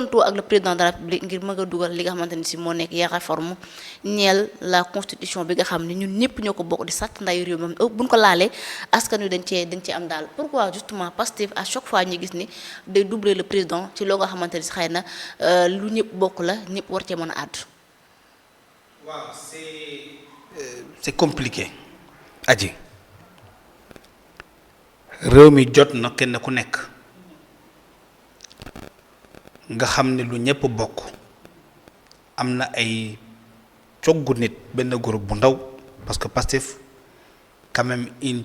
ak le président de la République ngir mën a dugal li nga xamante ni si moo nekk ya réforme ñeel la constitution bi nga xam ne ñun ñëpp ñoo ko bokk di sàtt ndayu réew mi buñ ko laalee askan wi dañ cee am daal pourquoi justement Pastef à chaque fois ñu gis ni day doubler le président ci loo nga xamante ni si xëy na lu ñëpp bokk la ñëpp war cee mën a àddu. waaw c'est compliqué aji réew mi jot na kenn ku nekk nga xam ne lu ñëpp bokk am na ay coggu nit benn groupe bu ndaw parce que Pastef quand même il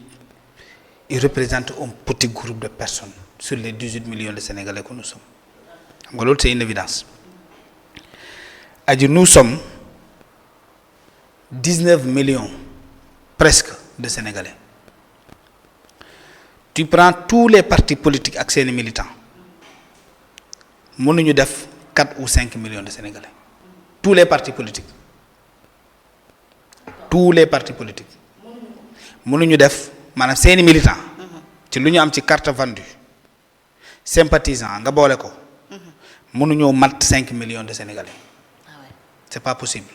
représente un petit groupe de personnes sur les 18 millions de Sénégalais que nous sommes xam nga loolu c'est une évidence aji nous sommes 19 millions presque de Sénégalais tu prends tous les partis politiques ak seeni militants mënuñu def 4 ou 5 millions de Sénégalais tous les partis politiques mënuñu def maanaam seeni militants ci lu ñu am ci carte vendue sympathisant nga boole ko mënuñoo mat 5 millions de Sénégalais c'est pas possible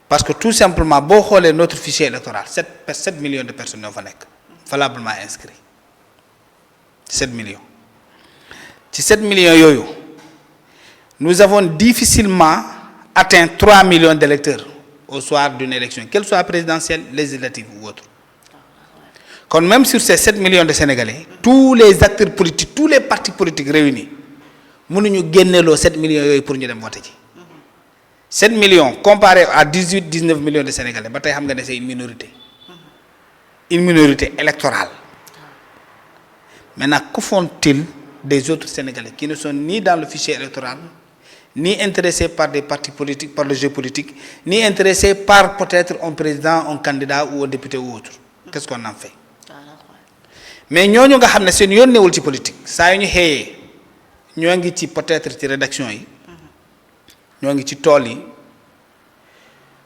parce que tout simplement boo xoolee notre fichier électoral 7 millions de personnes ñoo fa nekk valablement inscrits 7 millions ci 7 millions yooyu nous avons difficilement atteint 3 millions d'électeurs au soir d'une élection qu'elle soit présidentielle législative ou autre kon même sur ces 7 millions de Sénégalais tous les acteurs politiques tous les partis politiques réunis mënuñu génneeloo 7 millions yooyu pour ñu dem voter ci 7 millions comparé à 18-19 millions de Sénégalais ba tey xam nga ne c'est une minorité électorale maintenant que font-ils des autres Sénégalais qui ne sont ni dans le fichier électoral ni intéressés par des partis politiques par le jeu politique ni intéressés par peut-être un président un candidat ou un député ou autre qu'est-ce qu'on en fait mais ñooñu nga xam ne seen yoon newul ci politique saa yu ñu xëyee ñoo ngi ci peut-être ci rédaction yi ñoo ngi ci tool yi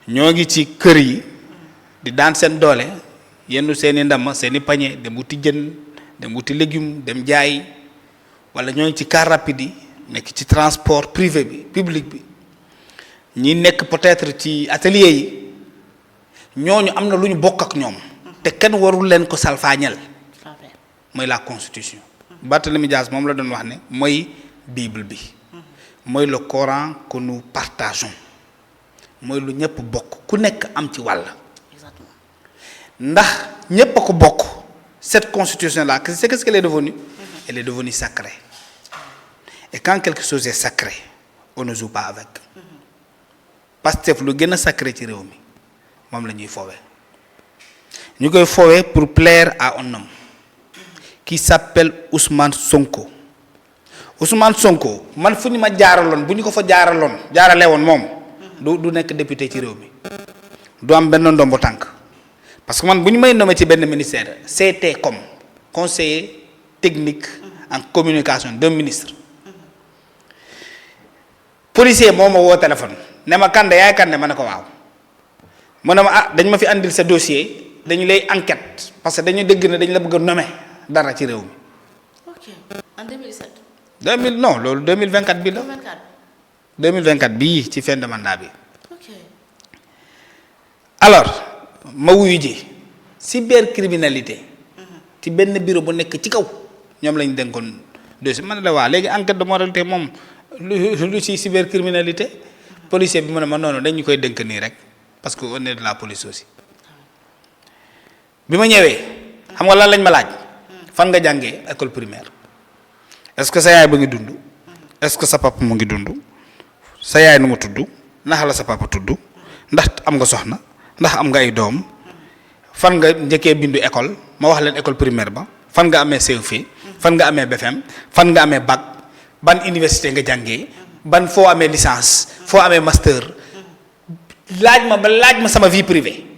ñoo ngi ci kër yi di daan seen doole yenn seeni ndama seeni pañe dem wuti jën dem wuti légume dem jaay wala ñoo ngi ci car rapide yi nekk ci transport privé bi public bi ñi nekk peut-être ci atelier yi ñooñu am na lu ñu bokk ak ñoom te kenn warul leen ko salfaañal mooy la constitution Barthélémy Dias moom la doon wax ne mooy bible bi mooy le Coran que nous partageons mooy lu ñëpp bokk ku nekk am ci wàll ndax ñëpp a ko bokk cette constitution là c'est qu'est-ce qu'elle est devenue elle est devenue sacrée et quand quelque chose est sacré on ne joue pas avec Pastef lu gën a sacré ci réew mi moom la ñuy foowee ñu koy foowee pour plaire à un homme qui s'appelle Ousmane Sonko man fu ñu ma jaaraloon bu ñu ko fa jaarale woon moom du nekk député ci réew mi du am benn ndombo tànk parce que man bu ñu may nommé ci benn ministère c'était comme conseiller technique en communication d'un ministre policier moo ma woo téléphone ne ma Kande yaay Kande ma ne ko waaw mu ne ma dañ ma fi andil sa dossier dañu lay enquête parce que dañu dégg ne dañ la bëgg a nommer dara ci réew mi. ok en 2017. 2000 non loolu 2024 bi la. 2024 bii ci fin de mandat bi. ok alors ma wuyu ji cybercriminalité. ci benn bureau bu nekk ci kaw ñoom lañ dénkoon dossier man la waa léegi enquête de moralité moom lu ci cybercriminalité. policier bi mu ne ma noonu dañu koy dénk nii rek parce que on est de la police aussi bi ma ñëwee xam nga lan lañ ma laaj. fan nga jàngee école primaire est-ce que sa yaay ba ngi dund est-ce que sa papa mu ngi dund sa yaay nu mu tudd ndax la sa papa tudd ndax am nga soxna ndax am nga ay doom fan nga njëkkee bindu école ma wax leen école primaire ba fan nga amee CFEE fan nga amee BFM fan nga amee bac ban université nga jàngee ban foo amee licence foo amee master laaj ma sama vie privée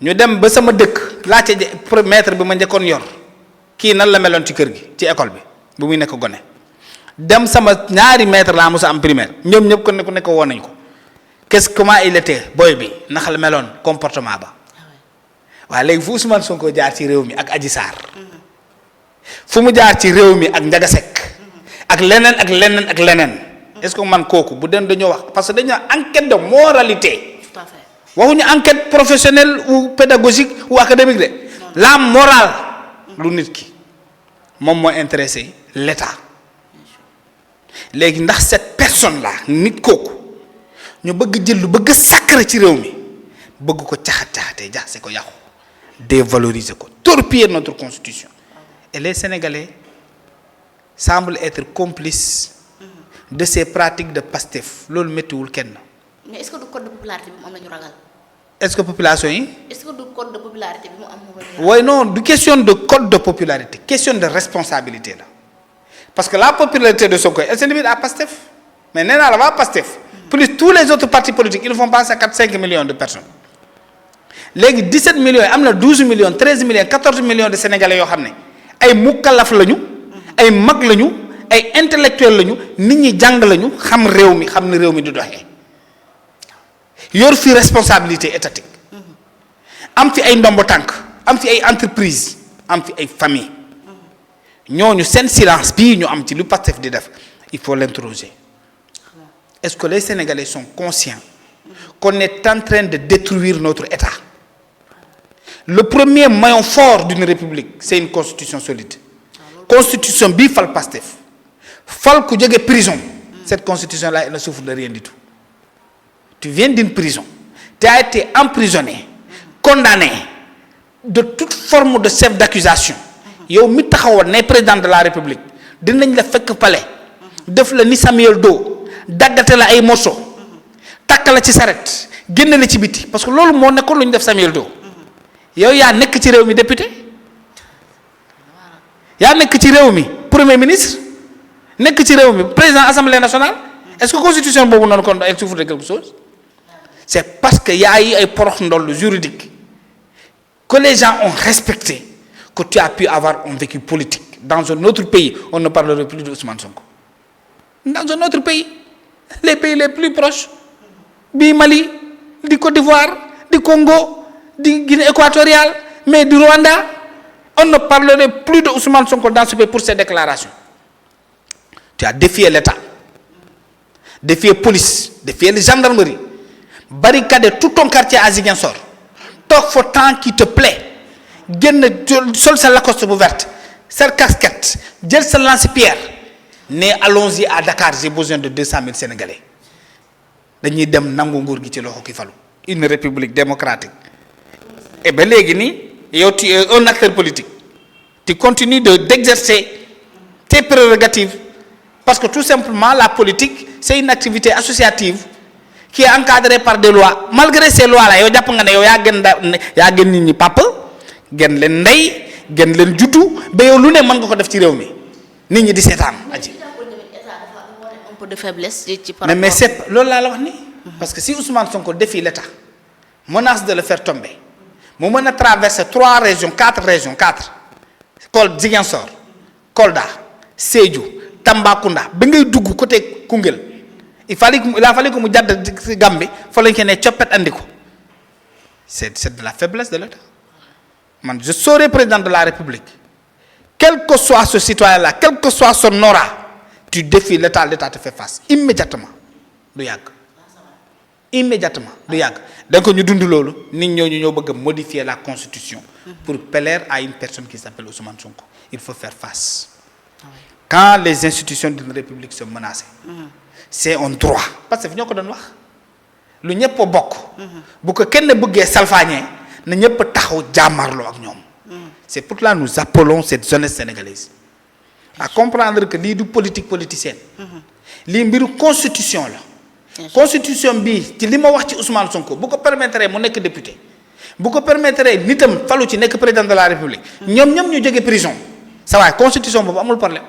ñu dem ba sama dëkk laajte maître bi ma njëkkoon yor kii nan la meloon ci kër gi ci école bi bu muy nekk gone dem sama ñaari maître laa mos a am primaire ñoom ñëpp ku nekk woon nañ ko comment il était booy bi naka la meloon comportement ba waaye léegi fu Ousmane Sonko jaar ci réew mi ak Adji Sarr fu mu jaar ci réew mi ak Ndiaga Seck ak leneen est-ce que man kooku bu den dañoo wax parce que dañoo enquête de moralité. tout à fait. waxuñu enquête professionnelle ou pédagogique ou académique de la morale lu nit ki moom moo intéressé l'État léegi ndax cette personne là nit kooku ñu bëgg jël lu bëgg sacré ci réew mi bëgg ko caxat-caxatee jaxase ko yàqu dévaloriser ko torpiller notre constitution et les Sénégalais semblent être complices de ces pratiques de Pastef loolu méttiwul kenn. mais est-ce que du code de popularité bi mu am la ñu ragal. est-ce que population yi. est-ce que du code de popularité bi mu am moom la ñu ragal. oui non du question de code de popularité question de responsabilité la parce que la popularité de Sonko elle se limite à Pastef mais nee naa la waa Pastef plus tous les autres partis politiques ils ne font pas 4-5 millions de personnes léegi 17 millions yi am na 12 millions 13 millions 14 millions de Sénégalais yoo xam ne ay mukkalaf lañu ay mag lañu ay intellectuels lañu nit ñi jàng lañu xam réew mi xam ne réew mi di doxee yor fi responsabilité étatique am fi ay ndombo tànk am fi ay entreprise am fi ay famille ñooñu seen silence bii ñu am ci lu Pastef di def il faut l'interroger est-ce que les Sénégalais sont conscients qu'on est en train de détruire notre État le premier maillon fort d'une république c'est une constitution solide constitution bii fal Pastef fal ku jóge prison cette constitution là elle ne souffre de rien du tout tu viens d'une prison tu as été emprisonné condamné de toute forme de chef d'accusation yow mi taxawoon ne président de la république dinañ la fekk palais def la ni Samuel Doe daggate la ay morceaux takk la ci saret génne la ci biti parce que loolu moo nekkoon lu ñu def Samuel Doe yow yaa nekk ci réew mi député yaa nekk ci réew mi premier ministre nekk ci réew mi président assemblée nationale est-ce que constitution boobu noonu kon elle souffre de quelque chose c'est parce que y a eu ay porox ndoll juridique que les gens ont respecté que tu as pu avoir un vécu politique dans un autre pays on ne parlerait plus de Ousmane Sonko dans un autre pays les pays les plus proches bi Mali di Côte d'Ivoire di Congo di Guinée équatoriale mais du Rwanda on ne parlerait plus de Ousmane Sonko dans ce pays pour ses déclarations tu as défié l'État défié police défié les gendarmeries barricadé tout ton quartier à Ziguinchor toog fa temps qui te plaît génn sol sa Lacoste bu verte sa casquette jël sa lance-pierre ne allons-y à Dakar j'ai besoin de 200 000 Sénégalais dañuy dem nangu nguur gi ci loxo ki falu une république démocratique et ba léegi nii yow tu es un acteur politique tu continues d'exercer tes prérogatives parce que tout simplement la politique c'est une activité associative qui est encadrée par des lois malgré ces lois là yow jàpp nga ne yow yaa gën nit ñi papa gën leen ndey gën leen juddu ba yow lu ne mën nga ko def ci réew mi nit ñi di seetaan aji un peu de faiblesse ci par rapport mais c'est loolu laa la wax ni parce que si Ousmane Sonko défie l'État menace de le faire tomber mu mën a traverser 4 régions Ziguinchor Kolda Sédhiou Tambacounda ba ngay dugg côté Koungheul il a fallu que mu jàdd ci Gambie fa lañ ko ne coppet andi ko c'est de la faiblesse de l'État man je serai président de la République quel que soit ce citoyen là quel que soit son aura tu défies l'État l'État te fait face immédiatement du yàgg donc ñu dund loolu nit ñooñu ñoo bëgg a modifier la constitution pour plaire à une personne qui s'appelle Ousmane Sonko il faut faire face quand les institutions d'une république sont menacées c'est un droit parce que ñoo ko doon wax lu ñëpp a bokk bu ko kenn bëggee salfaañee na ñëpp taxaw jàmmarloo ak ñoom c'est pour cela nous appelons cette jeunesse sénégalaise à comprendre que lii du politique politicienne lii mbiru constitution la constitution bi ci li ma wax ci Ousmane Sonko bu ko permettre mu nekk député bu ko permettre nitam falu ci nekk président de la République ñoom ñu jóge prison sa waay constitution boobu amul problème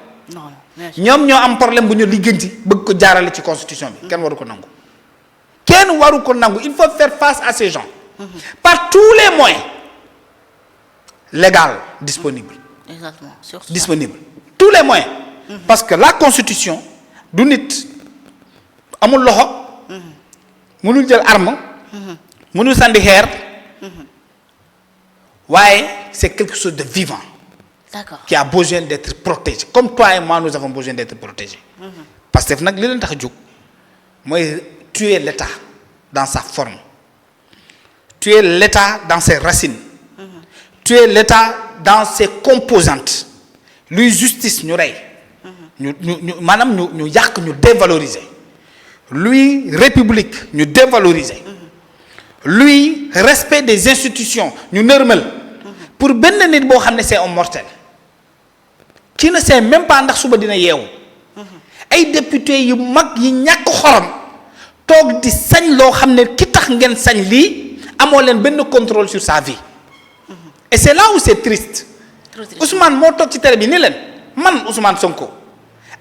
ñoom ñoo am problème bu ñu ligganti bëgg ko jaarale ci constitution bi kenn waru ko nangu il faut faire face à ces gens par tous les moyens légaux disponibles exactement disponibles tous les moyens parce que la constitution du nit amul loxo mënul jël arme mënul sànni xeer waaye c'est quelque chose de vivant D'accord. qui a besoin d'être protégé comme toi et moi nous avons besoin d'être protégés. Pastef nag li leen tax a jóg mooy tuer l'État dans sa forme, tuer l'État dans ses racines, tuer l'État dans ses composantes. Lui justice ñu rey. ñu maanaam ñu yàq ñu dévaloriser. Lui république ñu dévaloriser. Lui respect des institutions ñu nërmal. Pour benn nit boo xam ne c'est un mortel. qui ne sait même pas ndax suba dina yeewu. ay député yu mag yi ñàkk xorom toog di sañ loo xam ne ki tax ngeen sañ lii amoo leen benn contrôle sur sa vie. Et c'est là où c'est triste. Ousmane moo toog ci télé bi ni leen man Ousmane Sonko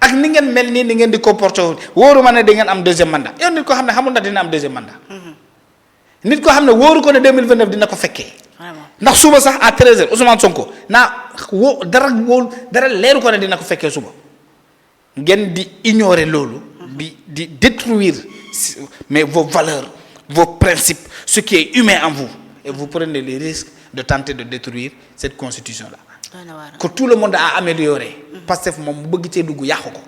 ak ni ngeen mel nii ni ngeen di comporté wu wóoru ma ne da ngeen am deuxième mandat yow nit ko xam ne xamul ndax dina am deuxième mandat. nit ko xam ne wóoru ko ne 2029 dina ko fekkee. ndax suba sax à 13h Ousmane Sonko dara leeru ko ne dina ko fekkee suba. ngeen di ignorer loolu. di détruire mais vos valeurs vos principes ce qui est humain en vous et vous prenez les risques de tenter de détruire cette constitution là. que tout le monde a amélioré. Pastef moom mu bëgg cee dugg yàqu ko.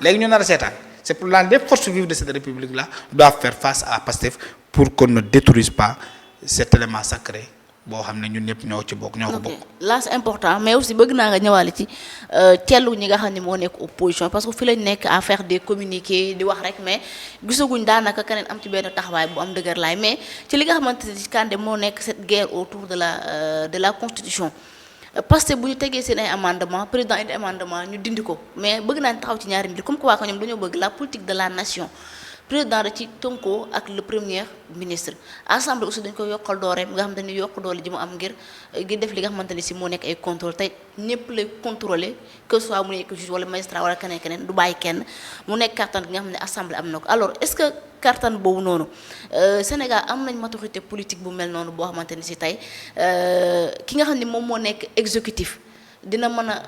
léegi ñu nar a seetaan c'est pour les forces vives de cette république là doivent faire face à Pastef pour qu'on ne détruise pas cet élément sacré boo xam ne ñun ñëpp ñoo ci bokk ñoo ko bokk. là c'est important mais aussi bëgg naa nga ñëwaale ci cellu ñi nga xam ne moo nekk opposition parce que fi lañ nekk à faire des communiqués di wax rek mais gisaguñ daanaka keneen am ci benn taxawaay bu am dëgër laay mais ci li nga xamante ne Kandé moo nekk cette guerre autour de la constitution. parce que bu ñu tegee seen ay amendement président indi amendement ñu dindi ko mais bëgg naa taxaw ci ñaari mbir comme quoi que ñoom dañoo bëgg la politique de la nation président da ci tënkoo ak le premier ministre assemblée aussi dañ ko yokkal doore nga xam ne yokk doole ji mu am ngir def li nga xamante ni si moo nekk ay contrôle tey ñëpp lay contrôler que ce soit mu nekk juge wala magistrat wala keneen du bàyyi kenn mu nekk kattan gi nga xam ne assemblée am na ko alors est-ce que kattan boobu noonu Sénégal am nañ maturité politique bu mel noonu boo xamante ni si tey ki nga xam ne moom moo nekk exécutif dina mën a